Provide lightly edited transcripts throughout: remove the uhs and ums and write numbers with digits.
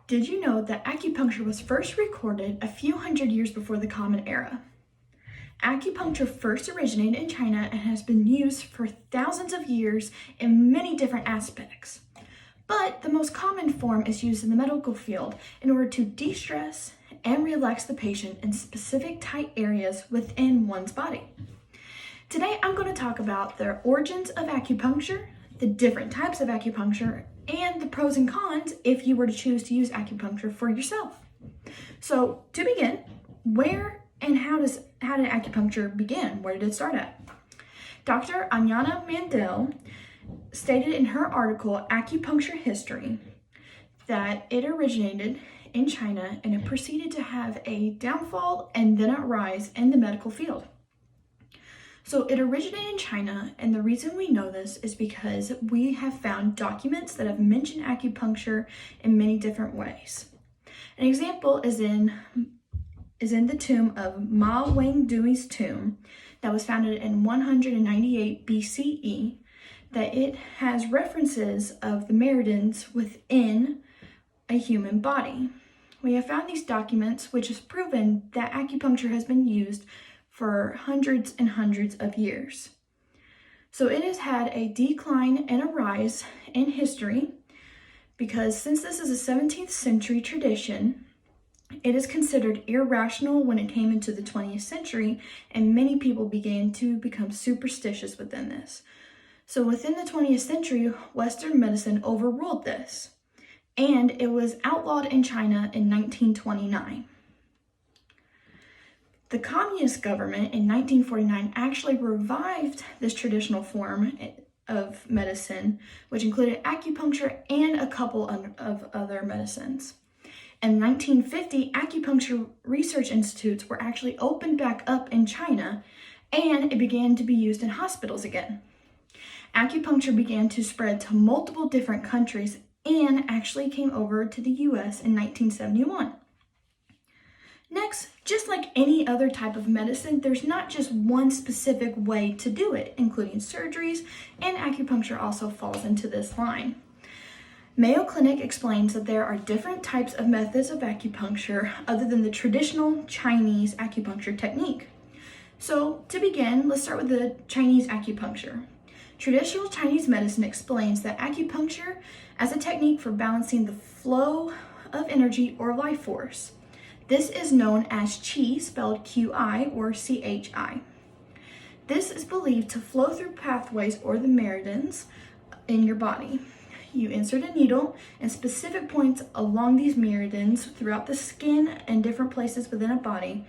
Did you know that acupuncture was first recorded a few hundred years before the Common Era? Acupuncture first originated in China and has been used for thousands of years in many different aspects. But the most common form is used in the medical field in order to de-stress and relax the patient in specific tight areas within one's body. Today, I'm going to talk about the origins of acupuncture, the different types of acupuncture, and the pros and cons if you were to choose to use acupuncture for yourself. So to begin, where and how did acupuncture begin? Where did it start at? Dr. Anyana Mandel stated in her article, Acupuncture History, that it originated in China and it proceeded to have a downfall and then a rise in the medical field. So it originated in China, and the reason we know this is because we have found documents that have mentioned acupuncture in many different ways. An example is in the tomb of Ma Wangdui's tomb that was founded in 198 BCE, that it has references of the meridians within a human body. We have found these documents which has proven that acupuncture has been used for hundreds and hundreds of years. So it has had a decline and a rise in history because since this is a 17th century tradition, it is considered irrational when it came into the 20th century, and many people began to become superstitious within this. So within the 20th century, Western medicine overruled this, and it was outlawed in China in 1929. The communist government in 1949 actually revived this traditional form of medicine, which included acupuncture and a couple of other medicines. In 1950, acupuncture research institutes were actually opened back up in China, and it began to be used in hospitals again. Acupuncture began to spread to multiple different countries and actually came over to the US in 1971. Next, just like any other type of medicine, there's not just one specific way to do it, including surgeries, and acupuncture also falls into this line. Mayo Clinic explains that there are different types of methods of acupuncture other than the traditional Chinese acupuncture technique. So to begin, let's start with the Chinese acupuncture. Traditional Chinese medicine explains that acupuncture as a technique for balancing the flow of energy or life force. This is known as Qi, spelled Qi or Chi. This is believed to flow through pathways or the meridians in your body. You insert a needle in specific points along these meridians throughout the skin and different places within a body,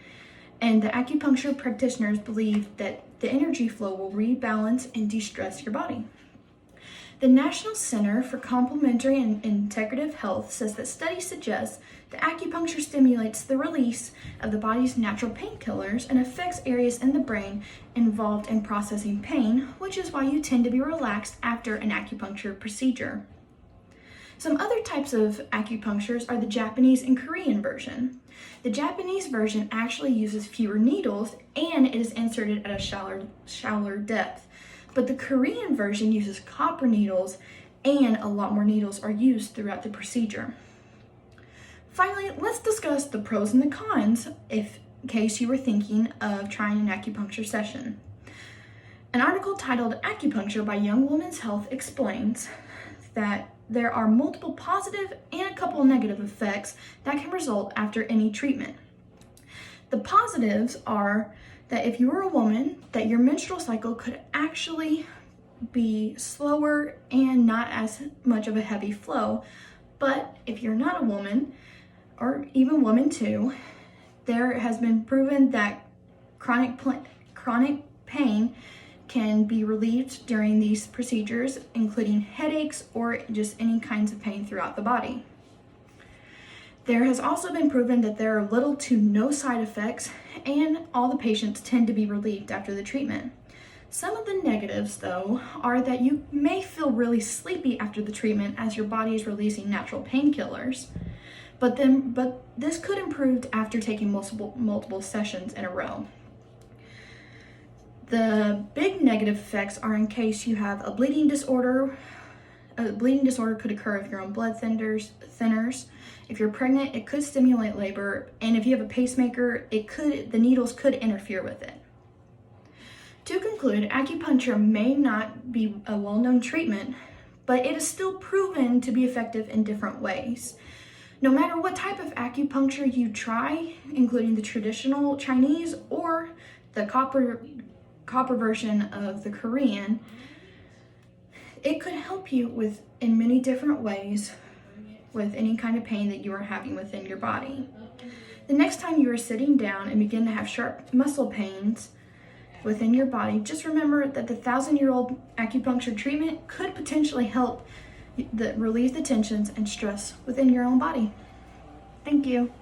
and the acupuncture practitioners believe that the energy flow will rebalance and de-stress your body. The National Center for Complementary and Integrative Health says that studies suggest that acupuncture stimulates the release of the body's natural painkillers and affects areas in the brain involved in processing pain, which is why you tend to be relaxed after an acupuncture procedure. Some other types of acupunctures are the Japanese and Korean version. The Japanese version actually uses fewer needles and it is inserted at a shallower depth. But the Korean version uses copper needles and a lot more needles are used throughout the procedure. Finally, let's discuss the pros and the cons in case you were thinking of trying an acupuncture session. An article titled Acupuncture by Young Women's Health explains that there are multiple positive and a couple negative effects that can result after any treatment. The positives are that if you were a woman, that your menstrual cycle could actually be slower and not as much of a heavy flow. But if you're not a woman, or even women too, there has been proven that chronic pain can be relieved during these procedures, including headaches or just any kinds of pain throughout the body. There has also been proven that there are little to no side effects and all the patients tend to be relieved after the treatment. Some of the negatives, though, are that you may feel really sleepy after the treatment as your body is releasing natural painkillers, but this could improve after taking multiple sessions in a row. The big negative effects are in case you have a bleeding disorder, a bleeding disorder could occur if you're on blood thinners. If you're pregnant, it could stimulate labor, and if you have a pacemaker, the needles could interfere with it. To conclude, acupuncture may not be a well-known treatment, but it is still proven to be effective in different ways. No matter what type of acupuncture you try, including the traditional Chinese or the copper version of the Korean, it could help you in many different ways with any kind of pain that you are having within your body. The next time you are sitting down and begin to have sharp muscle pains within your body, just remember that the 1,000-year-old acupuncture treatment could potentially help relieve the tensions and stress within your own body. Thank you.